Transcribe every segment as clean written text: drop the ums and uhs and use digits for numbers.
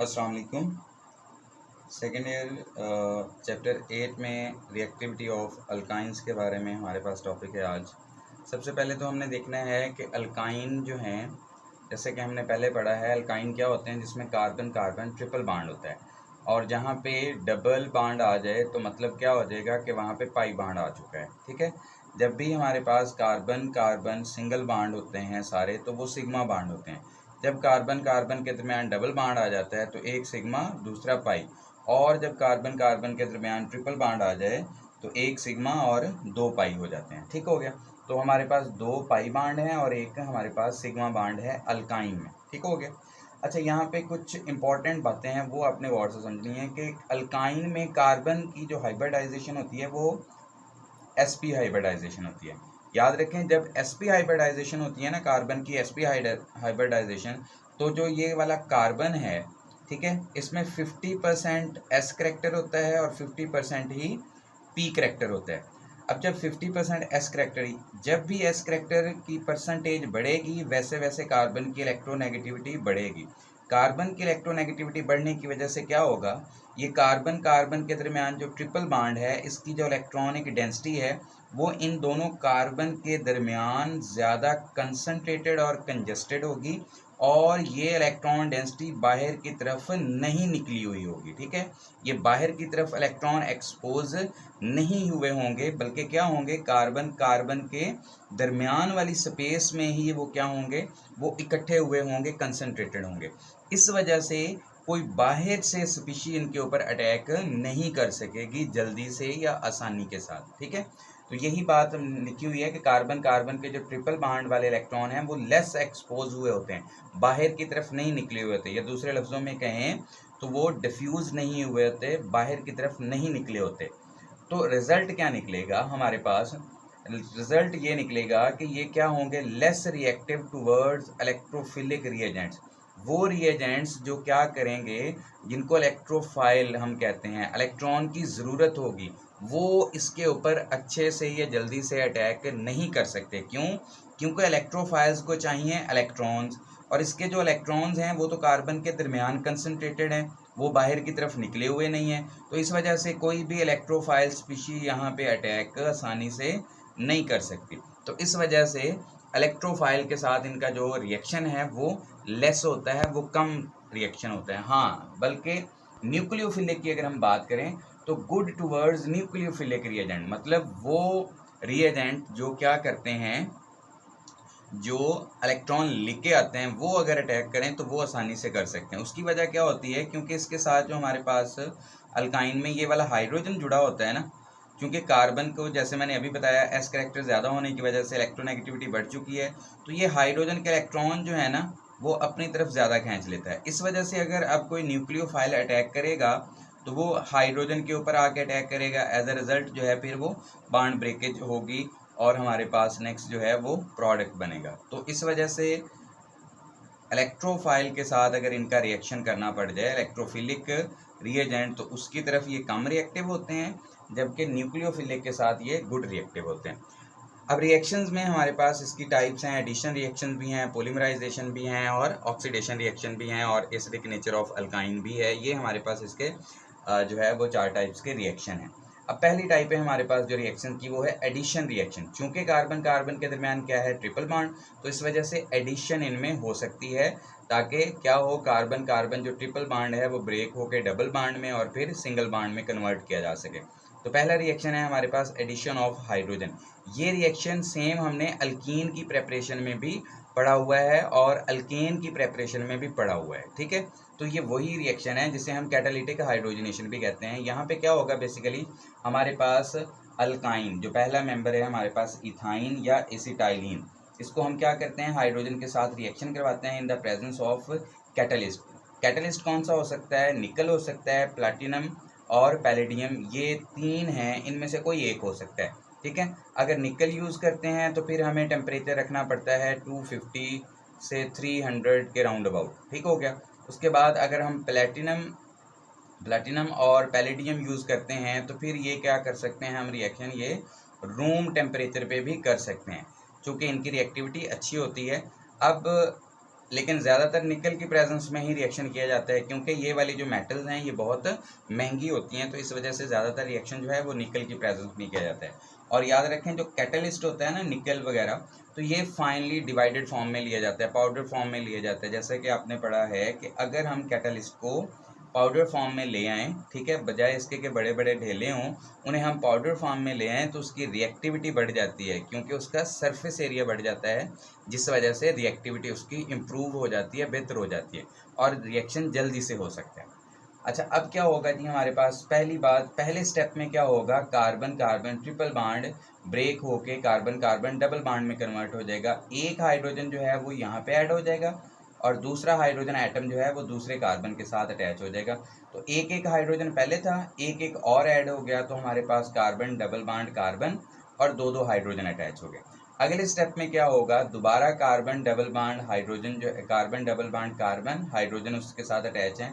अस्सलाम वालेकुम। Second year chapter 8 में रिएक्टिविटी ऑफ अल्काइंस के बारे में हमारे पास टॉपिक है आज। सबसे पहले तो हमने देखना है कि अल्काइन जो हैं, जैसे कि हमने पहले पढ़ा है, अल्काइन क्या होते हैं जिसमें कार्बन कार्बन ट्रिपल बांड होता है, और जहाँ पे डबल बांड आ जाए तो मतलब क्या हो जाएगा कि वहाँ पे पाई बांड आ चुका है। ठीक है, जब भी हमारे पास कार्बन कार्बन सिंगल बांड होते हैं सारे, तो वो सिग्मा बांड होते हैं। जब कार्बन कार्बन के दरमियान डबल बांड आ जाता है तो एक सिग्मा दूसरा पाई, और जब कार्बन कार्बन के दरमियान ट्रिपल बांड आ जाए तो एक सिग्मा और दो पाई हो जाते हैं। ठीक हो गया, तो हमारे पास दो पाई बांड हैं और एक हमारे पास सिग्मा बांड है अल्काइन में। ठीक हो गया। अच्छा, यहाँ पे कुछ इंपॉर्टेंट बातें हैं वो आपने गौर से समझनी है कि अल्काइन में कार्बन की जो हाइब्रिडाइजेशन होती है वो sp हाइब्रिडाइजेशन होती है। याद रखें, जब sp हाइब्रिडाइजेशन होती है ना, कार्बन की sp हाइब्रिडाइजेशन, तो जो ये वाला कार्बन है, ठीक है, इसमें 50% s करेक्टर होता है और 50% ही p करेक्टर होता है। अब जब 50% s करेक्टर, जब भी s करेक्टर की परसेंटेज बढ़ेगी वैसे वैसे कार्बन की इलेक्ट्रोनेगेटिविटी बढ़ेगी। कार्बन की इलेक्ट्रोनेगेटिविटी बढ़ने की वजह से क्या होगा, ये कार्बन कार्बन के दरमियान जो ट्रिपल बांड है, इसकी जो इलेक्ट्रॉनिक डेंसिटी है वो इन दोनों कार्बन के दरमियान ज़्यादा कंसनट्रेटेड और कंजस्टेड होगी, और ये इलेक्ट्रॉन डेंसिटी बाहर की तरफ नहीं निकली हुई होगी। ठीक है, ये बाहर की तरफ इलेक्ट्रॉन एक्सपोज नहीं हुए होंगे, बल्कि क्या होंगे, कार्बन कार्बन के दरमियान वाली स्पेस में ही वो क्या होंगे, वो इकट्ठे हुए होंगे, कंसनट्रेटेड होंगे। इस वजह से कोई बाहर से स्पीशी इनके ऊपर अटैक नहीं कर सकेगी जल्दी से या आसानी के साथ। ठीक है, तो यही बात लिखी हुई है कि कार्बन कार्बन के जो ट्रिपल बांड वाले इलेक्ट्रॉन हैं वो लेस एक्सपोज हुए होते हैं, बाहर की तरफ नहीं निकले हुए होते, या दूसरे लफ्ज़ों में कहें तो वो डिफ्यूज़ नहीं हुए होते, बाहर की तरफ नहीं निकले होते। तो रिज़ल्ट क्या निकलेगा हमारे पास, रिज़ल्ट ये निकलेगा कि ये क्या होंगे, less reactive towards electrophilic reagents. वो रिएजेंट्स जो क्या करेंगे, जिनको इलेक्ट्रोफाइल हम कहते हैं, इलेक्ट्रॉन की ज़रूरत होगी, वो इसके ऊपर अच्छे से या जल्दी से अटैक नहीं कर सकते। क्यों? क्योंकि इलेक्ट्रोफाइल्स को चाहिए इलेक्ट्रॉन्स, और इसके जो इलेक्ट्रॉन्स हैं वो तो कार्बन के दरमियान कंसनट्रेटेड हैं, वो बाहर की तरफ निकले हुए नहीं हैं। तो इस वजह से कोई भी इलेक्ट्रोफाइल स्पीशी यहाँ पे अटैक आसानी से नहीं कर सकती। तो इस वजह से इलेक्ट्रोफाइल के साथ इनका जो रिएक्शन है वो लेस होता है, वो कम रिएक्शन होता है। हाँ, बल्कि न्यूक्लियोफिलिक की अगर हम बात करें तो गुड टूवर्ड्स न्यूक्लियोफिलिक रिएजेंट, मतलब वो रिएजेंट जो क्या करते हैं, जो इलेक्ट्रॉन लेके आते हैं, वो अगर अटैक करें तो वो आसानी से कर सकते हैं। उसकी वजह क्या होती है, क्योंकि इसके साथ जो हमारे पास अल्काइन में ये वाला हाइड्रोजन जुड़ा होता है ना, क्योंकि कार्बन को जैसे मैंने अभी बताया एस करेक्टर ज़्यादा होने की वजह से इलेक्ट्रोनेगेटिविटी बढ़ चुकी है, तो ये हाइड्रोजन के इलेक्ट्रॉन जो है ना वो अपनी तरफ ज़्यादा खींच लेता है। इस वजह से अगर अब कोई न्यूक्लियोफाइल अटैक करेगा तो वो हाइड्रोजन के ऊपर आके अटैक करेगा, एज अ रिज़ल्ट जो है फिर वो बांड ब्रेकेज होगी और हमारे पास नेक्स्ट जो है वो प्रोडक्ट बनेगा। तो इस वजह से इलेक्ट्रोफाइल के साथ अगर इनका रिएक्शन करना पड़ जाए, इलेक्ट्रोफिलिक रिएजेंट, तो उसकी तरफ ये कम रिएक्टिव होते हैं, जबकि न्यूक्लियोफिलिक के साथ ये गुड रिएक्टिव होते हैं। अब रिएक्शंस में हमारे पास इसकी टाइप्स हैं, एडिशन रिएक्शन भी हैं, पॉलीमराइजेशन भी हैं, और ऑक्सीडेशन रिएक्शन भी हैं, और एसिडिक नेचर ऑफ अल्काइन भी है। ये हमारे पास इसके जो है वो 4 टाइप्स के रिएक्शन हैं। अब पहली टाइप है हमारे पास जो रिएक्शन की, वो है एडिशन रिएक्शन। चूंकि कार्बन कार्बन के दरमियान क्या है, ट्रिपल बॉन्ड, तो इस वजह से एडिशन इनमें हो सकती है, ताकि क्या हो, कार्बन कार्बन जो ट्रिपल बॉन्ड है वो ब्रेक होकर डबल बॉन्ड में और फिर सिंगल बॉन्ड में कन्वर्ट किया जा सके। तो पहला रिएक्शन है हमारे पास एडिशन ऑफ हाइड्रोजन। ये रिएक्शन सेम हमने अल्कीन की प्रेपरेशन में भी पढ़ा हुआ है और अल्केन की प्रेपरेशन में भी पढ़ा हुआ है। ठीक है, तो ये वही रिएक्शन है जिसे हम कैटालिटिक हाइड्रोजनेशन भी कहते हैं। यहाँ पे क्या होगा, बेसिकली हमारे पास अल्काइन जो पहला मेंबर है हमारे पास इथाइन या एसिटाइलिन, इसको हम क्या करते हैं, हाइड्रोजन के साथ रिएक्शन करवाते हैं in the presence of catalyst. Catalyst कौन सा हो सकता है, निकल हो सकता है, प्लैटिनम और पैलेडियम, ये 3 हैं, इनमें से कोई एक हो सकता है। ठीक है, अगर निकल यूज़ करते हैं तो फिर हमें टेम्परेचर रखना पड़ता है 250 से 300 के राउंड अबाउट। ठीक हो गया। उसके बाद अगर हम प्लैटिनम और पैलेडियम यूज़ करते हैं तो फिर ये क्या कर सकते हैं हम रिएक्शन, ये रूम टेम्परेचर पे भी कर सकते हैं, चूँकि इनकी रिएक्टिविटी अच्छी होती है। अब लेकिन ज़्यादातर निकल की प्रेजेंस में ही रिएक्शन किया जाता है, क्योंकि ये वाली जो मेटल्स हैं ये बहुत महंगी होती हैं, तो इस वजह से ज़्यादातर रिएक्शन जो है वो निकल की प्रेजेंस में किया जाता है। और याद रखें जो कैटलिस्ट होता है ना निकल वगैरह, तो ये फाइनली डिवाइडेड फॉर्म में लिया जाता है, पाउडर फॉर्म में लिया जाता है। जैसे कि आपने पढ़ा है कि अगर हम कैटलिस्ट को पाउडर फॉर्म में ले आएँ, ठीक है, बजाय इसके कि बड़े बड़े ढेले हों, उन्हें हम पाउडर फॉर्म में ले आएँ तो उसकी रिएक्टिविटी बढ़ जाती है, क्योंकि उसका सरफेस एरिया बढ़ जाता है, जिस वजह से रिएक्टिविटी उसकी इम्प्रूव हो जाती है, बेहतर हो जाती है और रिएक्शन जल्दी से हो सकता है। अच्छा, अब क्या होगा जी, हमारे पास पहली बात, पहले स्टेप में क्या होगा, carbon carbon triple bond break होके कार्बन कार्बन डबल बॉन्ड में कन्वर्ट हो जाएगा। एक हाइड्रोजन जो है वो यहाँ पे ऐड हो जाएगा और दूसरा हाइड्रोजन एटम जो है वो दूसरे कार्बन के साथ अटैच हो जाएगा। तो एक एक हाइड्रोजन पहले था, एक एक और ऐड हो गया, तो हमारे पास कार्बन डबल बॉन्ड कार्बन और दो दो हाइड्रोजन अटैच हो गए। अगले स्टेप में क्या होगा, दोबारा कार्बन डबल बॉन्ड हाइड्रोजन जो carbon double bond carbon hydrogen उसके साथ अटैच है,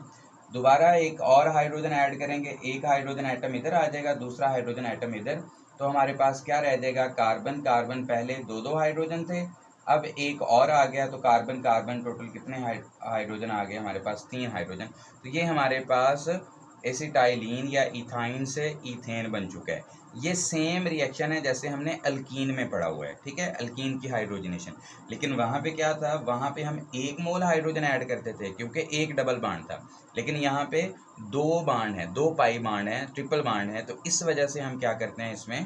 दोबारा एक और हाइड्रोजन ऐड करेंगे, एक हाइड्रोजन एटम इधर आ जाएगा, दूसरा हाइड्रोजन एटम इधर, तो हमारे पास क्या रह जाएगा, कार्बन कार्बन पहले दो दो हाइड्रोजन थे, अब एक और आ गया, तो कार्बन कार्बन टोटल कितने हाइड्रोजन आ गए हमारे पास, 3 हाइड्रोजन। तो ये हमारे पास एसिटाइलिन या इथाइन से इथेन बन चुका है। ये सेम रिएक्शन है जैसे हमने अल्कीन में पढ़ा हुआ है, ठीक है, अल्कीन की हाइड्रोजनेशन। लेकिन वहाँ पे क्या था, वहाँ पे हम 1 मोल हाइड्रोजन ऐड करते थे क्योंकि एक डबल बॉन्ड था, लेकिन यहाँ पे 2 बॉन्ड है, 2 पाई बॉन्ड है, ट्रिपल बॉन्ड है, तो इस वजह से हम क्या करते हैं, इसमें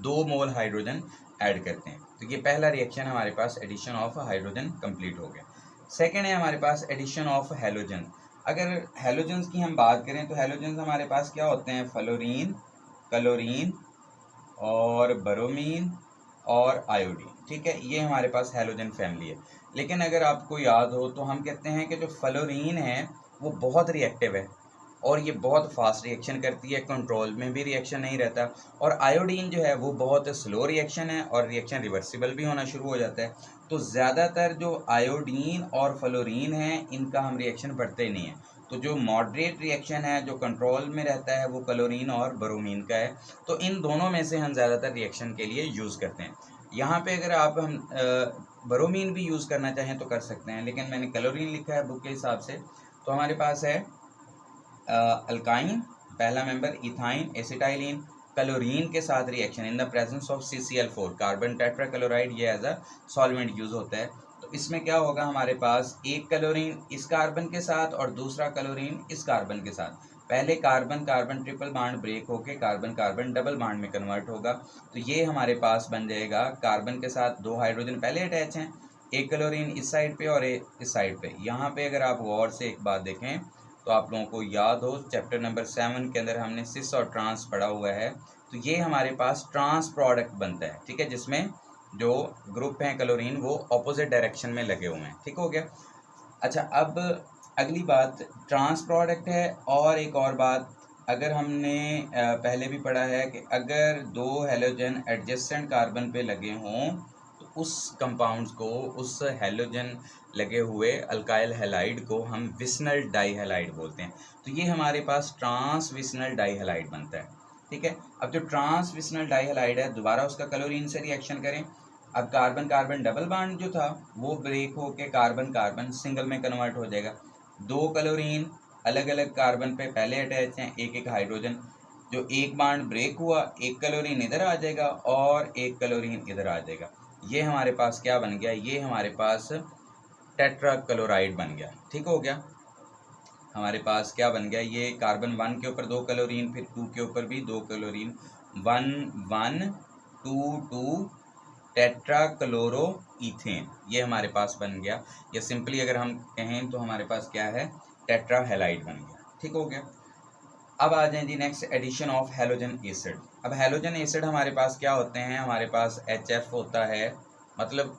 2 मोल हाइड्रोजन ऐड करते हैं। तो ये पहला रिएक्शन हमारे पास एडिशन ऑफ हाइड्रोजन कंप्लीट हो गया। सेकेंड है हमारे पास एडिशन ऑफ हैलोजन। अगर हैलोजन्स की हम बात करें तो हैलोजन्स हमारे पास क्या होते हैं, फ्लोरीन, क्लोरीन और ब्रोमीन और आयोडीन, ठीक है, ये हमारे पास हैलोजन फैमिली है। लेकिन अगर आपको याद हो तो हम कहते हैं कि जो फ्लोरीन है वो बहुत रिएक्टिव है और ये बहुत फास्ट रिएक्शन करती है, कंट्रोल में भी रिएक्शन नहीं रहता, और आयोडीन जो है वो बहुत स्लो रिएक्शन है और रिएक्शन रिवर्सिबल भी होना शुरू हो जाता है। तो ज़्यादातर जो आयोडीन और फ्लोरीन है इनका हम रिएक्शन पढ़ते ही नहीं है। तो जो मॉडरेट रिएक्शन है, जो कंट्रोल में रहता है, वो क्लोरीन और ब्रोमीन का है। तो इन दोनों में से हम ज़्यादातर रिएक्शन के लिए यूज़ करते हैं। यहाँ पे अगर आप हम ब्रोमीन भी यूज़ करना चाहें तो कर सकते हैं, लेकिन मैंने क्लोरीन लिखा है बुक के हिसाब से। तो हमारे पास है अल्काइन, पहला मेंबर इथाइन एसिटाइलिन, क्लोरीन के साथ reaction in the presence of CCl4 carbon tetrachloride, ये एज अ सॉल्वेंट यूज होता है। तो इसमें क्या होगा, हमारे पास एक क्लोरीन इस कार्बन के साथ और दूसरा क्लोरीन इस कार्बन के साथ, पहले carbon carbon triple bond break होके कार्बन कार्बन डबल बॉन्ड में कन्वर्ट होगा। तो ये हमारे पास बन जाएगा, कार्बन के साथ 2 हाइड्रोजन पहले अटैच हैं, एक क्लोरीन इस साइड पे और इस साइड पे। यहाँ पे अगर आप गौर से एक बात देखें तो आप लोगों को याद हो चैप्टर नंबर 7 के अंदर हमने सिस और ट्रांस पढ़ा हुआ है। तो ये हमारे पास ट्रांस प्रोडक्ट बनता है, ठीक है, जिसमें जो ग्रुप हैं क्लोरीन वो ऑपोजिट डायरेक्शन में लगे हुए हैं, ठीक हो गया। अच्छा, अब अगली बात ट्रांस प्रोडक्ट है, और एक और बात, अगर हमने पहले भी पढ़ा है कि अगर 2 हैलोजन एडजेसेंट कार्बन पे लगे हों तो उस कंपाउंड्स को, उस हैलोजन लगे हुए अल्काइल हैलाइड को हम विसनल डाइहैलाइड बोलते हैं। तो ये हमारे पास ट्रांस विसनल डाइहैलाइड बनता है, ठीक है। अब जो ट्रांस विसनल डाइहैलाइड है, दोबारा उसका क्लोरीन से रिएक्शन करें, अब कार्बन कार्बन डबल बॉन्ड जो था वो ब्रेक होके कार्बन कार्बन सिंगल में कन्वर्ट हो जाएगा। 2 क्लोरीन अलग अलग कार्बन पे पहले अटैच हैं, एक एक हाइड्रोजन, जो एक बॉन्ड ब्रेक हुआ, एक क्लोरीन इधर आ जाएगा और एक क्लोरीन इधर आ जाएगा। ये हमारे पास क्या बन गया, ये हमारे पास टेट्राक्लोराइड बन गया, ठीक हो गया। हमारे पास क्या बन गया, ये कार्बन 1 के ऊपर 2 क्लोरीन, फिर 2 के ऊपर भी 2 क्लोरीन, 1 1 2 2 टेट्राक्लोरो इथेन, ये हमारे पास बन गया। या सिंपली अगर हम कहें तो हमारे पास क्या है, टेट्राहैलाइड बन गया, ठीक हो गया। अब आ जाए जी next addition of halogen acid. अब हैलोजन एसिड हमारे पास क्या होते हैं, हमारे पास HF होता है, मतलब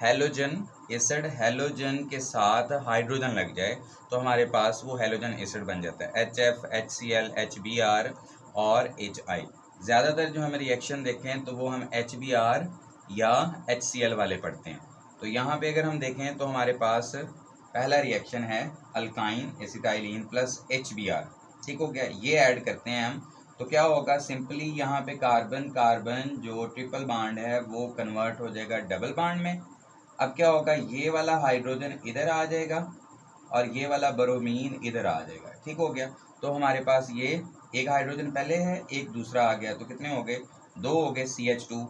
हैलोजन एसिड, हैलोजन के साथ हाइड्रोजन लग जाए तो हमारे पास वो हैलोजन एसिड बन जाता है, HF HCl HBr और HI। ज़्यादातर जो हमें रिएक्शन देखें तो वो हम HBr या HCl वाले पढ़ते हैं। तो यहाँ पे अगर हम देखें तो हमारे पास पहला रिएक्शन है अल्काइन एसिटाइलिन प्लस HBr, ठीक हो गया, ये ऐड करते हैं हम। तो क्या होगा, सिंपली यहाँ पे कार्बन कार्बन जो ट्रिपल बॉन्ड है वो कन्वर्ट हो जाएगा डबल बॉन्ड में, अब क्या होगा, ये वाला हाइड्रोजन इधर आ जाएगा और ये वाला ब्रोमीन इधर आ जाएगा। ठीक हो गया। तो हमारे पास ये एक हाइड्रोजन पहले है, एक दूसरा आ गया, तो कितने हो गए, 2 हो गए। CH2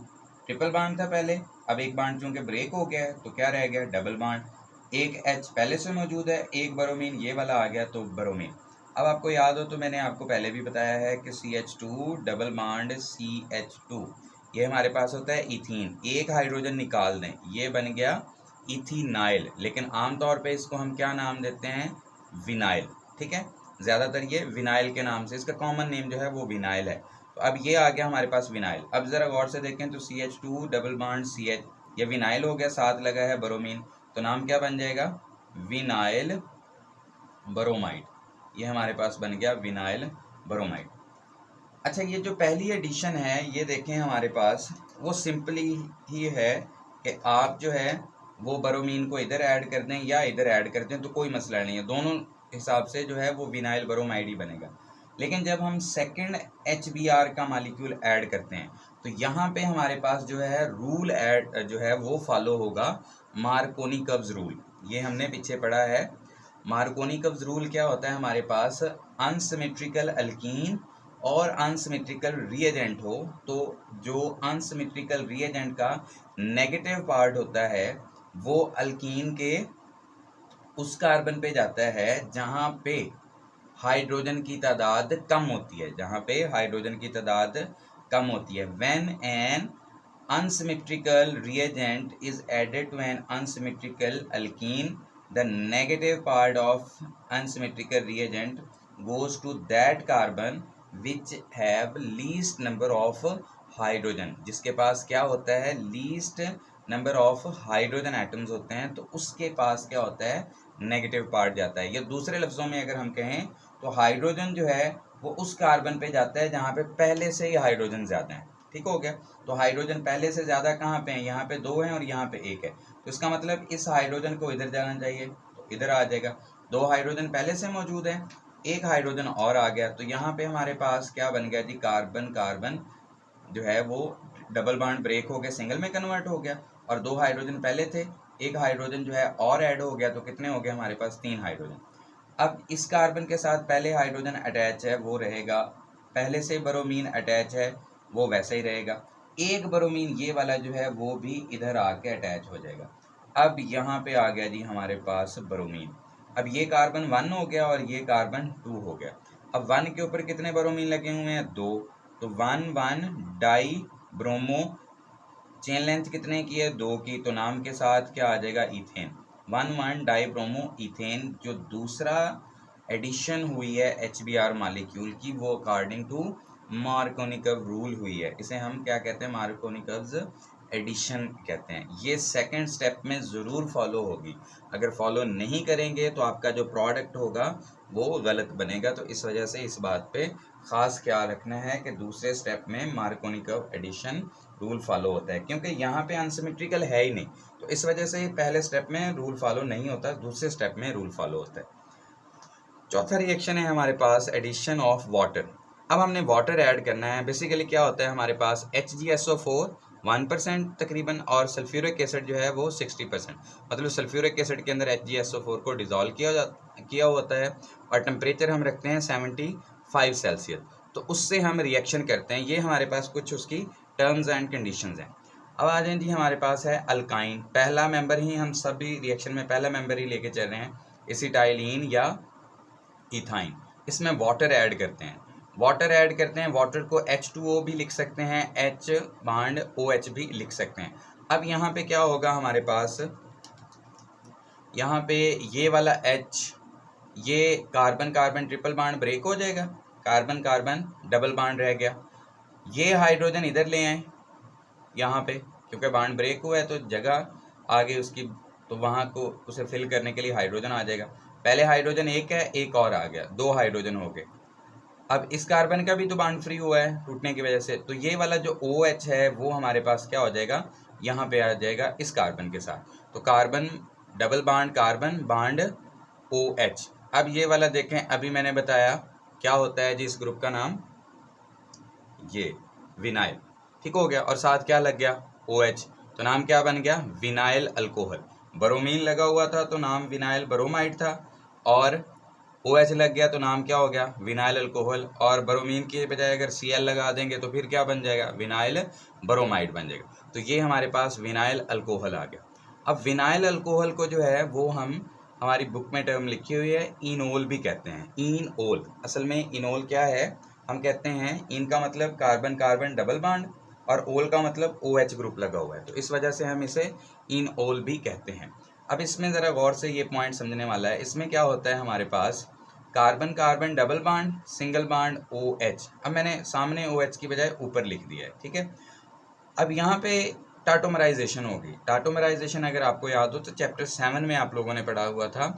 ट्रिपल बॉन्ड था पहले, अब एक बॉन्ड चूंकि ब्रेक हो गया है तो क्या रह गया, डबल बॉन्ड। एक H पहले से मौजूद है, एक ब्रोमीन ये वाला आ गया तो ब्रोमीन। अब आपको याद हो तो मैंने आपको पहले भी बताया है कि CH2 डबल बॉन्ड CH2 ये हमारे पास होता है इथीन। एक हाइड्रोजन निकाल दें, ये बन गया इथीनाइल, लेकिन आमतौर पे इसको हम क्या नाम देते हैं, विनाइल। ठीक है, ज़्यादातर ये विनाइल के नाम से, इसका कॉमन नेम जो है वो विनाइल है। तो अब ये आ गया हमारे पास विनाइल। अब ज़रा गौर से देखें तो CH2 डबल बॉन्ड CH, ये विनाइल हो गया, साथ लगा है ब्रोमीन, तो नाम क्या बन जाएगा, विनाइल ब्रोमाइड। ये हमारे पास बन गया विनाइल ब्रोमाइड। अच्छा, ये जो पहली एडिशन है ये देखें हमारे पास, वो सिंपली ही है कि आप जो है वो ब्रोमीन को इधर ऐड कर दें या इधर ऐड कर दें तो कोई मसला नहीं है, दोनों हिसाब से जो है वो विनाइल ब्रोमाइड ही बनेगा। लेकिन जब हम सेकंड HBr का मॉलिक्यूल ऐड करते हैं तो यहाँ पे हमारे पास जो है रूल ऐड जो है वो फॉलो होगा, मार्कोनी-कब्ज रूल। ये हमने पीछे पढ़ा है। मार्कोनी-कब्ज रूल क्या होता है, हमारे पास अनसिमेट्रिकल अल्कीन और अनसिमेट्रिकल रिएजेंट हो तो जो अनसिमेट्रिकल रिएजेंट का नेगेटिव पार्ट होता है वो अल्कीन के उस कार्बन पे जाता है जहाँ पे हाइड्रोजन की तादाद कम होती है, जहाँ पे हाइड्रोजन की तादाद कम होती है। When an unsymmetrical reagent is added to an unsymmetrical alkene, the negative part of unsymmetrical reagent goes to that carbon which have least number of hydrogen, जिसके पास क्या होता है, least number of hydrogen atoms होते हैं, तो उसके पास क्या होता है, नेगेटिव पार्ट जाता है। या दूसरे लफ्ज़ों में अगर हम कहें तो हाइड्रोजन जो है वो उस कार्बन पे जाता है जहाँ पे पहले से ही हाइड्रोजन ज़्यादा है। ठीक हो गया। तो हाइड्रोजन पहले से ज़्यादा कहाँ पे है, यहाँ पे 2 हैं और यहाँ पे 1 है, तो इसका मतलब इस हाइड्रोजन को इधर जाना चाहिए, तो इधर आ जाएगा। 2 हाइड्रोजन पहले से मौजूद है, एक हाइड्रोजन और आ गया, तो यहाँ पे हमारे पास क्या बन गया जी, कार्बन कार्बन जो है वो डबल बॉन्ड ब्रेक हो गया, सिंगल में कन्वर्ट हो गया, और 2 हाइड्रोजन पहले थे, एक हाइड्रोजन जो है और ऐड हो गया, तो कितने हो गए हमारे पास, 3 हाइड्रोजन। अब इस कार्बन के साथ पहले हाइड्रोजन अटैच है वो रहेगा, पहले से ब्रोमीन अटैच है वो वैसे ही रहेगा, एक ब्रोमीन ये वाला जो है वो भी इधर आके अटैच हो जाएगा। अब यहाँ पे आ गया जी हमारे पास ब्रोमीन। अब ये कार्बन 1 हो गया और ये कार्बन 2 हो गया। अब 1 के ऊपर कितने ब्रोमीन लगे हुए हैं, 2, तो 1 डाई ब्रोमो, चेन लेंथ कितने की है, 2 की, तो नाम के साथ क्या आ जाएगा, इथेन। 1 डाई ब्रोमो इथेन, जो दूसरा एडिशन हुई है HBr मॉलिक्यूल की वो अकॉर्डिंग टू मार्कोनी-कब्ज रूल हुई है। इसे हम क्या कहते हैं, मार्कोनी-कब्ज एडिशन कहते हैं। ये सेकंड स्टेप में ज़रूर फॉलो होगी, अगर फॉलो नहीं करेंगे तो आपका जो प्रोडक्ट होगा वो गलत बनेगा। तो इस वजह से इस बात पे ख़ास ख्याल रखना है कि दूसरे स्टेप में मार्कोनी-कब्ज एडिशन रूल फॉलो होता है, क्योंकि यहाँ पे अनसिमेट्रिकल है ही नहीं, तो इस वजह से पहले स्टेप में रूल फॉलो नहीं होता, दूसरे स्टेप में रूल फॉलो होता है। चौथा रिएक्शन है हमारे पास एडिशन ऑफ वाटर। अब हमने वाटर ऐड करना है। बेसिकली क्या होता है, हमारे पास HgSO4 1% तकरीबन और सल्फ्यूरिक एसिड जो है वो 60%, मतलब सल्फ्यूरिक एसिड के अंदर HgSO4 को डिज़ोल्व किया होता है और टेम्परेचर हम रखते हैं 75 सेल्सियस, तो उससे हम रिएक्शन करते हैं। ये हमारे पास कुछ उसकी टर्म्स एंड कंडीशंस हैं। अब आ जाए जी हमारे पास है अल्काइन, पहला मेंबर ही, हम सभी रिएक्शन में पहला मेंबर ही लेके चल रहे हैं, एसिटाइलिन या इथाइन। इसमें वाटर ऐड करते हैं, वाटर को H2O भी लिख सकते हैं, H बॉन्ड OH भी लिख सकते हैं। अब यहाँ पे क्या होगा हमारे पास, यहाँ पे ये वाला H, ये carbon carbon triple bond break हो जाएगा, कार्बन कार्बन डबल बॉन्ड रह गया, ये हाइड्रोजन इधर ले आए यहाँ पे, क्योंकि बॉन्ड ब्रेक हुआ है तो जगह आ गई उसकी, तो वहाँ को उसे फिल करने के लिए हाइड्रोजन आ जाएगा। पहले हाइड्रोजन 1 है, एक और आ गया, 2 हाइड्रोजन हो गए। अब इस कार्बन का भी तो बॉन्ड फ्री हुआ है टूटने की वजह से, तो ये वाला जो OH है वो हमारे पास क्या हो जाएगा, यहाँ पे आ जाएगा इस कार्बन के साथ, तो carbon double bond carbon bond OH। अब ये वाला देखें, अभी मैंने बताया क्या होता है जी, इस ग्रुप का नाम ये विनाइल, ठीक हो गया, और साथ क्या लग गया, OH। तो नाम क्या बन गया, विनाइल अल्कोहल। ब्रोमीन लगा हुआ था तो नाम विनाइल ब्रोमाइड था, और OH लग गया तो नाम क्या हो गया, विनाइल अल्कोहल। और ब्रोमीन के बजाय अगर Cl लगा देंगे तो फिर क्या बन जाएगा, विनाइल ब्रोमाइड बन जाएगा। तो ये हमारे पास विनाइल अल्कोहल आ गया। अब विनाइल अल्कोहल को जो है वो हम हमारी बुक में टर्म लिखी हुई है इनोल भी कहते हैं, इनोल। असल में इनोल क्या है, हम कहते हैं इन का मतलब कार्बन कार्बन डबल बॉन्ड और ओल का मतलब OH ग्रुप लगा हुआ है, तो इस वजह से हम इसे इनोल भी कहते हैं। अब इसमें ज़रा गौर से ये पॉइंट समझने वाला है। इसमें क्या होता है, हमारे पास carbon carbon double bond single bond OH। अब मैंने सामने OH की बजाय ऊपर लिख दिया है, ठीक है। अब यहाँ पे टाटोमराइजेशन होगी। टाटोमराइजेशन अगर आपको याद हो तो चैप्टर 7 में आप लोगों ने पढ़ा हुआ था,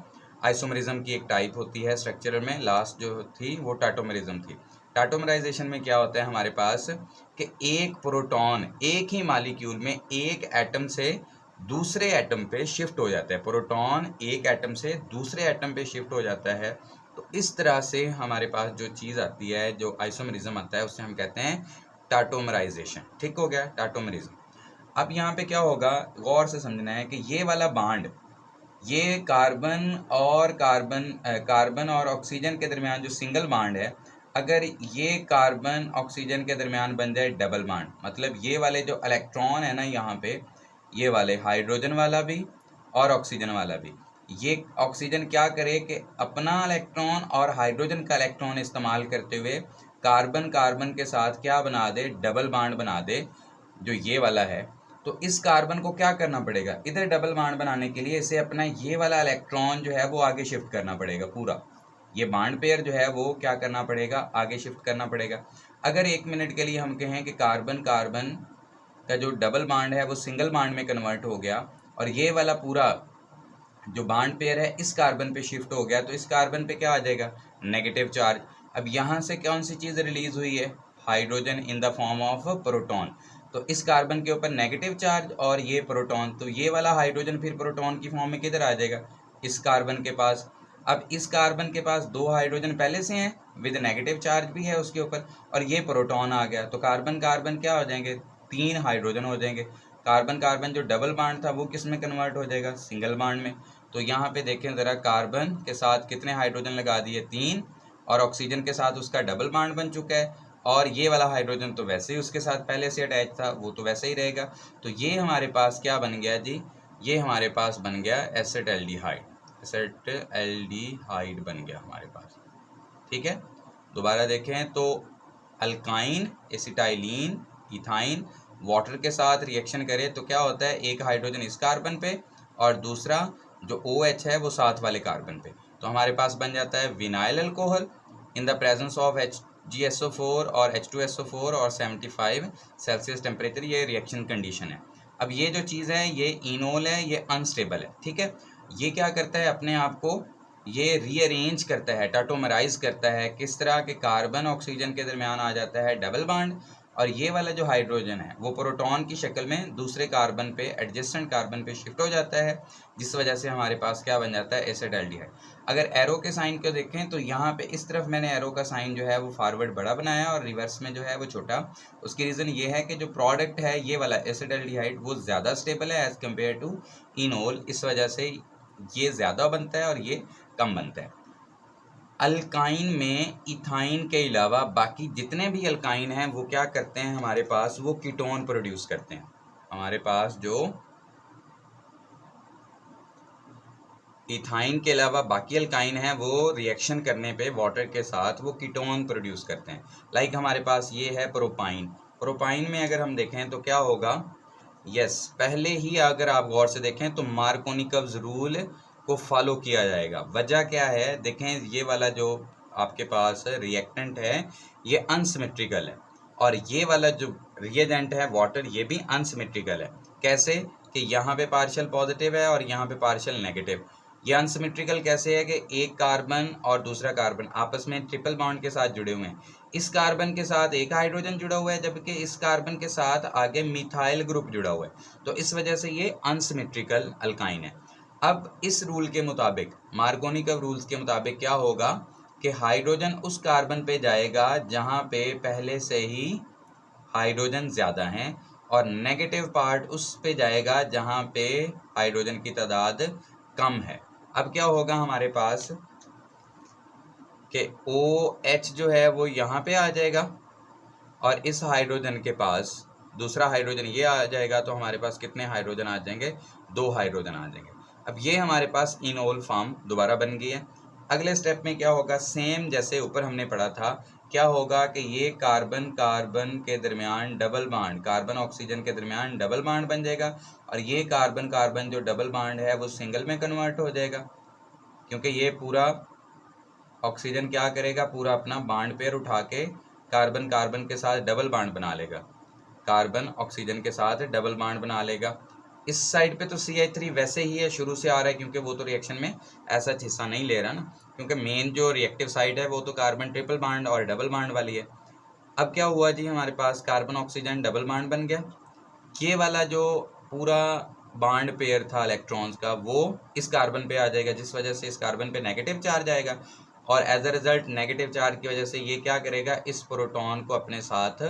आइसोमरिज्म की एक टाइप होती है स्ट्रक्चरल में, लास्ट जो थी वो टाटोमरिज्म थी। टाटोमराइजेशन में क्या होता है हमारे पास कि एक प्रोटॉन एक ही मॉलिक्यूल में एक एटम से दूसरे एटम पे शिफ्ट हो जाता है। प्रोटॉन एक एटम से दूसरे एटम पे शिफ्ट हो जाता है। तो इस तरह से हमारे पास जो चीज़ आती है, जो आइसोमरिज्म आता है, उसे हम कहते हैं टाटोमराइजेशन। ठीक हो गया, टाटोमरिज्म। अब यहाँ पे क्या होगा, गौर से समझना है कि ये वाला बॉन्ड, ये कार्बन और ऑक्सीजन के दरमियान जो सिंगल बॉन्ड है, अगर ये कार्बन ऑक्सीजन के दरमियान बन जाए डबल बॉन्ड, मतलब ये वाले जो इलेक्ट्रॉन है ना यहाँ पे, ये वाले हाइड्रोजन वाला भी और ऑक्सीजन वाला भी, ये ऑक्सीजन क्या करे कि अपना इलेक्ट्रॉन और हाइड्रोजन का इलेक्ट्रॉन इस्तेमाल करते हुए कार्बन कार्बन के साथ क्या बना दे, डबल बॉन्ड बना दे, जो ये वाला है। तो इस कार्बन को क्या करना पड़ेगा, इधर डबल बॉन्ड बनाने के लिए इसे अपना ये वाला इलेक्ट्रॉन जो है वो आगे शिफ्ट करना पड़ेगा। पूरा ये बॉन्ड पेयर जो है वो क्या करना पड़ेगा, आगे शिफ्ट करना पड़ेगा। अगर 1 मिनट के लिए हम कहें कि कार्बन कार्बन का जो डबल बॉन्ड है वो सिंगल बॉन्ड में कन्वर्ट हो गया और ये वाला पूरा जो बॉन्ड पेयर है इस कार्बन पे शिफ्ट हो गया, तो इस कार्बन पे क्या आ जाएगा, नेगेटिव चार्ज। अब यहाँ से कौन सी चीज़ रिलीज हुई है, hydrogen in the form of proton. तो इस कार्बन के ऊपर नेगेटिव चार्ज और ये प्रोटॉन, तो ये वाला हाइड्रोजन फिर प्रोटॉन की फॉर्म में किधर आ जाएगा, इस कार्बन के पास। अब इस कार्बन के पास 2 हाइड्रोजन पहले से हैं विद नेगेटिव चार्ज भी है उसके ऊपर, और ये प्रोटॉन आ गया, तो कार्बन कार्बन क्या हो जाएंगे, 3 हाइड्रोजन हो जाएंगे। कार्बन कार्बन जो डबल बॉन्ड था वो किस में कन्वर्ट हो जाएगा, सिंगल बॉन्ड में। तो यहाँ पे देखें ज़रा, कार्बन के साथ कितने हाइड्रोजन लगा दिए, 3, और ऑक्सीजन के साथ उसका डबल बॉन्ड बन चुका है, और ये वाला हाइड्रोजन तो वैसे ही उसके साथ पहले से अटैच था, वो तो वैसे ही रहेगा। तो ये हमारे पास क्या बन गया जी, ये हमारे पास बन गया एसिटाल्डिहाइड। एसिटाल्डिहाइड बन गया हमारे पास, ठीक है। दोबारा देखें तो अल्काइन, एसिटाइलिन, इथाइन वाटर के साथ रिएक्शन करे तो क्या होता है, एक हाइड्रोजन इस कार्बन पे और दूसरा जो OH है वो साथ वाले कार्बन पे, तो हमारे पास बन जाता है vinyl alcohol in the presence of HgSO4 और H2SO4 और 75 सेल्सियस टेम्परेचर, ये रिएक्शन कंडीशन है। अब ये जो चीज़ है ये इनोल है, ये अनस्टेबल है, ठीक है। ये क्या करता है, अपने आप को ये रीअरेंज करता है, टाटोमराइज करता है। किस तरह के, कार्बन ऑक्सीजन के दरमियान आ जाता है डबल बॉन्ड, और ये वाला जो हाइड्रोजन है वो प्रोटॉन की शक्ल में दूसरे कार्बन पे, एडजेसेंट कार्बन पे शिफ्ट हो जाता है, जिस वजह से हमारे पास क्या बन जाता है, एसिटाल्डिहाइड। अगर एरो के साइन को देखें तो यहाँ पे इस तरफ मैंने एरो का साइन जो है वो फॉरवर्ड बड़ा बनाया और रिवर्स में जो है वो छोटा। उसकी रीज़न ये है कि जो प्रोडक्ट है ये वाला एसिटाल्डिहाइड वो ज़्यादा स्टेबल है एज़ कम्पेयर टू इनोल, इस वजह से ये ज़्यादा बनता है और ये कम बनता है। अल्काइन में इथाइन के अलावा बाकी जितने भी अल्काइन हैं वो क्या करते हैं, हमारे पास वो कीटोन प्रोड्यूस करते हैं। हमारे पास जो इथाइन के अलावा बाकी अल्काइन हैं वो रिएक्शन करने पे वाटर के साथ वो कीटोन प्रोड्यूस करते हैं। लाइक हमारे पास ये है प्रोपाइन। प्रोपाइन में अगर हम देखें तो क्या होगा, पहले ही अगर आप गौर से देखें तो मार्कोनिकव्स रूल को फॉलो किया जाएगा। वजह क्या है, देखें ये वाला जो आपके पास रिएक्टेंट है ये अनसिमेट्रिकल है, और ये वाला जो रिएजेंट है वाटर ये भी अनसिमेट्रिकल है। कैसे कि यहाँ पे पार्शियल पॉजिटिव है और यहाँ पे पार्शियल नेगेटिव। ये अनसिमेट्रिकल कैसे है कि एक कार्बन और दूसरा कार्बन आपस में ट्रिपल बॉन्ड के साथ जुड़े हुए हैं। इस कार्बन के साथ एक हाइड्रोजन जुड़ा हुआ है जबकि इस कार्बन के साथ आगे मिथाइल ग्रुप जुड़ा हुआ है, तो इस वजह से ये अनसिमेट्रिकल अल्काइन है। अब इस रूल के मुताबिक, मार्कोनिकव रूल्स के मुताबिक क्या होगा कि हाइड्रोजन उस कार्बन पे जाएगा जहाँ पे पहले से ही हाइड्रोजन ज़्यादा हैं, और नेगेटिव पार्ट उस पे जाएगा जहाँ पे हाइड्रोजन की तादाद कम है। अब क्या होगा हमारे पास कि OH जो है वो यहाँ पे आ जाएगा और इस हाइड्रोजन के पास दूसरा हाइड्रोजन ये आ जाएगा, तो हमारे पास कितने हाइड्रोजन आ जाएंगे? 2 हाइड्रोजन आ जाएंगे। अब ये हमारे पास इनोल फॉर्म दोबारा बन गई है। अगले स्टेप में क्या होगा? सेम जैसे ऊपर हमने पढ़ा था, क्या होगा कि ये कार्बन कार्बन के दरमियान डबल बॉन्ड, कार्बन ऑक्सीजन के दरमियान डबल बॉन्ड बन जाएगा और ये कार्बन कार्बन जो डबल बॉन्ड है वो सिंगल में कन्वर्ट हो जाएगा, क्योंकि ये पूरा ऑक्सीजन क्या करेगा? पूरा अपना बॉन्ड पेयर उठा के कार्बन कार्बन के साथ डबल बॉन्ड बना लेगा, कार्बन ऑक्सीजन के साथ डबल बॉन्ड बना लेगा। इस साइड पे तो CH3 वैसे ही है, शुरू से आ रहा है, क्योंकि वो तो रिएक्शन में ऐसा हिस्सा नहीं ले रहा ना, क्योंकि मेन जो रिएक्टिव साइड है वो तो कार्बन ट्रिपल बॉन्ड और डबल बॉन्ड वाली है। अब क्या हुआ जी? हमारे पास कार्बन ऑक्सीजन डबल बॉन्ड बन गया। ये वाला जो पूरा बॉन्ड पेयर था इलेक्ट्रॉन्स का वो इस कार्बन पे आ जाएगा, जिस वजह से इस कार्बन पे नेगेटिव चार्ज आएगा और as a result negative charge की वजह से ये क्या करेगा? इस प्रोटॉन को अपने साथ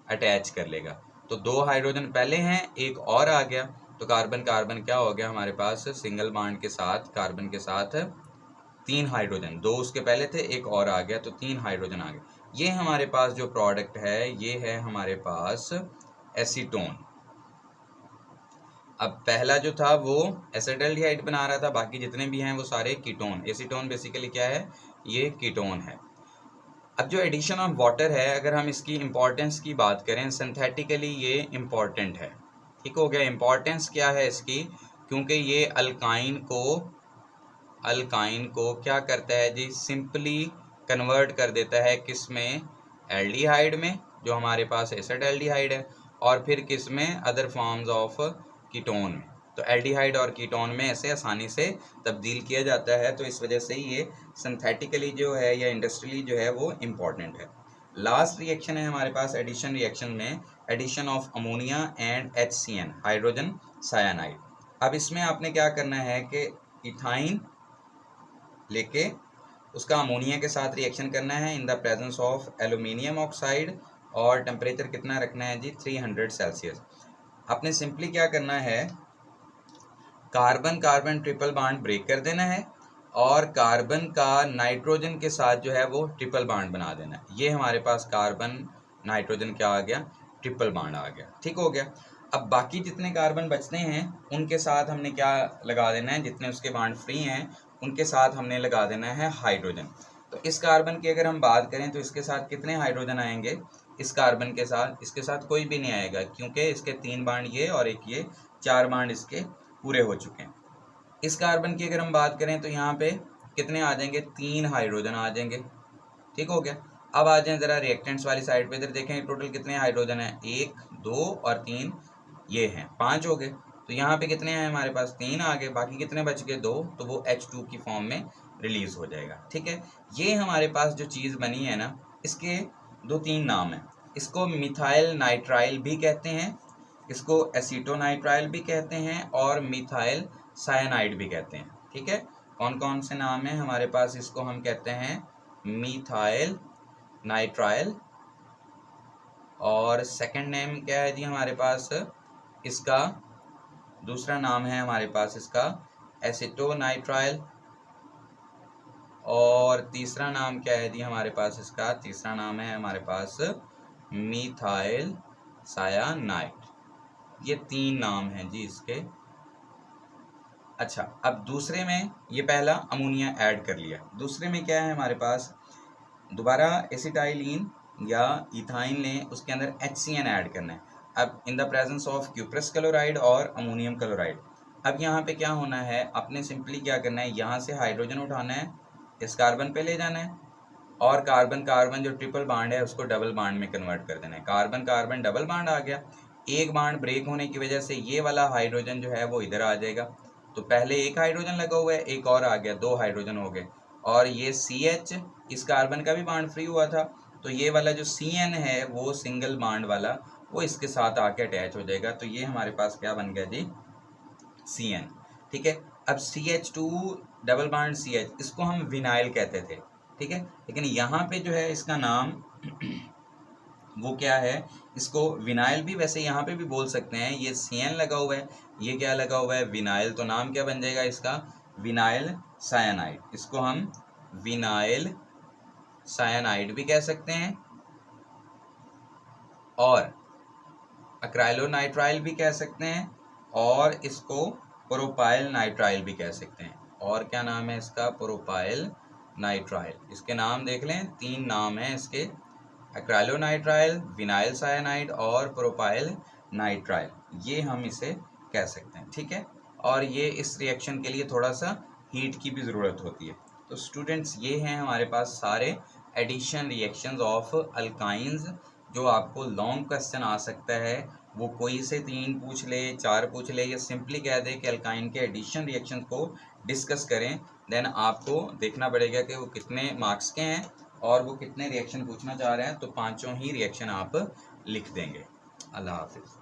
अटैच कर लेगा। तो 2 हाइड्रोजन पहले हैं, एक और आ गया, तो कार्बन कार्बन क्या हो गया हमारे पास? सिंगल बॉन्ड के साथ कार्बन के साथ 3 हाइड्रोजन, 2 उसके पहले थे, एक और आ गया, तो 3 हाइड्रोजन आ गए। ये हमारे पास जो प्रोडक्ट है ये है हमारे पास एसीटोन। अब पहला जो था वो एसिटाल्डिहाइड बना रहा था, बाकी जितने भी हैं वो सारे कीटोन। एसीटोन बेसिकली क्या है? ये कीटोन है। अब जो एडिशन ऑफ वाटर है, अगर हम इसकी इम्पोर्टेंस की बात करें, सिंथेटिकली ये इम्पॉर्टेंट है। ठीक हो गया? इम्पॉर्टेंस क्या है इसकी? क्योंकि ये अल्काइन को क्या करता है जी? सिंपली कन्वर्ट कर देता है किस में? एल्डिहाइड में, जो हमारे पास एसिटाल्डिहाइड है, और फिर किस में? अदर फॉर्म्स ऑफ कीटोन में। तो एल्डिहाइड और कीटोन में ऐसे आसानी से तब्दील किया जाता है, तो इस वजह से ये सिंथेटिकली जो है या इंडस्ट्रियली जो है वो इम्पॉर्टेंट है। लास्ट रिएक्शन है हमारे पास एडिशन रिएक्शन में, addition of ammonia and HCN, hydrogen cyanide. अब इसमें आपने क्या करना है कि इथाइन लेके उसका अमोनिया के साथ रिएक्शन करना है in the presence of aluminium oxide, और टेम्परेचर कितना रखना है जी? 300 सेल्सियस। आपने सिंपली क्या करना है? Carbon carbon triple bond break कर देना है और कार्बन का नाइट्रोजन के साथ जो है वो ट्रिपल बॉन्ड बना देना है। ये हमारे पास कार्बन नाइट्रोजन क्या आ गया? ट्रिपल बॉन्ड आ गया। ठीक हो गया? अब बाकी जितने कार्बन बचते हैं उनके साथ हमने क्या लगा देना है? जितने उसके बॉन्ड फ्री हैं उनके साथ हमने लगा देना है हाइड्रोजन। तो इस कार्बन की अगर हम बात करें तो इसके साथ कितने हाइड्रोजन आएंगे? इस कार्बन के साथ, इसके साथ कोई भी नहीं आएगा, क्योंकि इसके 3 बॉन्ड ये और एक ये, 4 बॉन्ड इसके पूरे हो चुके हैं। इस कार्बन की अगर हम बात करें तो यहाँ पे कितने आ जाएंगे? 3 हाइड्रोजन आ जाएंगे। ठीक हो गया? अब आ जाए जरा रिएक्टेंट्स वाली साइड पे, इधर देखें टोटल कितने हाइड्रोजन है? 1 2 और 3 ये हैं, 5 हो गए। तो यहाँ पे कितने हैं हमारे पास? 3 आ गए, बाकी कितने बच गए? 2, तो वो H2 की फॉर्म में रिलीज हो जाएगा। ठीक है? ये हमारे पास जो चीज़ बनी है ना, इसके 2-3 नाम हैं। इसको मिथाइल नाइट्राइल भी कहते हैं, इसको एसीटोनाइट्राइल भी कहते हैं, और मिथाइल साइनाइड भी कहते हैं। ठीक है? कौन कौन से नाम है हमारे पास? इसको हम कहते हैं मिथाइल नाइट्राइल, और सेकंड नेम क्या है जी हमारे पास? इसका दूसरा नाम है हमारे पास इसका एसीटोनाइट्राइल, और तीसरा नाम क्या है जी हमारे पास इसका? तीसरा नाम है हमारे पास मिथाइल सायानाइड। ये 3 नाम हैं जी इसके। अच्छा, अब दूसरे में ये पहला अमोनिया ऐड कर लिया, दूसरे में क्या है हमारे पास? दोबारा एसिटाइलिन या इथाइन लें, उसके अंदर HCN ऐड करना है। अब in the presence of cuprous chloride और अमोनियम क्लोराइड। अब यहाँ पे क्या होना है? आपने सिंपली क्या करना है? यहाँ से हाइड्रोजन उठाना है, इस कार्बन पे ले जाना है, और कार्बन कार्बन जो ट्रिपल बॉन्ड है उसको डबल बॉन्ड में कन्वर्ट कर देना है। कार्बन कार्बन डबल बॉन्ड आ गया, एक बॉन्ड ब्रेक होने की वजह से ये वाला हाइड्रोजन जो है वो इधर आ जाएगा। तो पहले एक हाइड्रोजन लगा हुआ है, एक और आ गया, 2 हाइड्रोजन हो गए, और ये CH, इस कार्बन का भी बॉन्ड फ्री हुआ था, तो ये वाला जो CN है वो सिंगल बॉन्ड वाला वो इसके साथ आके अटैच हो जाएगा। तो ये हमारे पास क्या बन गया जी? CN। ठीक है? अब CH2 डबल बॉन्ड CH, इसको हम विनाइल कहते थे। ठीक है? लेकिन यहाँ पे जो है इसका नाम वो क्या है, इसको विनाइल भी वैसे यहाँ पे भी बोल सकते हैं। ये CN लगा हुआ है, ये क्या लगा हुआ है, विनाइल, तो नाम क्या बन जाएगा इसका, विनाइल साइनाइड। इसको हम विनाइल साइनाइड भी कह सकते हैं और अक्राइलोनाइट्राइल भी कह सकते हैं और इसको प्रोपाइल नाइट्राइल भी कह सकते हैं। और क्या नाम है इसका, प्रोपाइल नाइट्राइल। इसके नाम देख लें, 3 नाम हैं इसके, अक्राइलोनाइट्राइल, विनाइल साइनाइड और प्रोपाइल नाइट्राइल, ये हम इसे कह सकते हैं। ठीक है, और ये इस रिएक्शन के लिए थोड़ा सा हीट की भी ज़रूरत होती है। तो स्टूडेंट्स ये हैं हमारे पास सारे एडिशन रिएक्शंस ऑफ अल्काइंस जो आपको लॉन्ग क्वेश्चन आ सकता है। वो कोई से 3 पूछ ले, 4 पूछ ले, या सिंपली कह दे कि अल्काइन के एडिशन रिएक्शन को डिस्कस करें, देन आपको देखना पड़ेगा कि वो कितने मार्क्स के हैं और वो कितने रिएक्शन पूछना चाह रहे हैं। तो 5 ही रिएक्शन आप लिख देंगे। अल्लाह हाफिज़।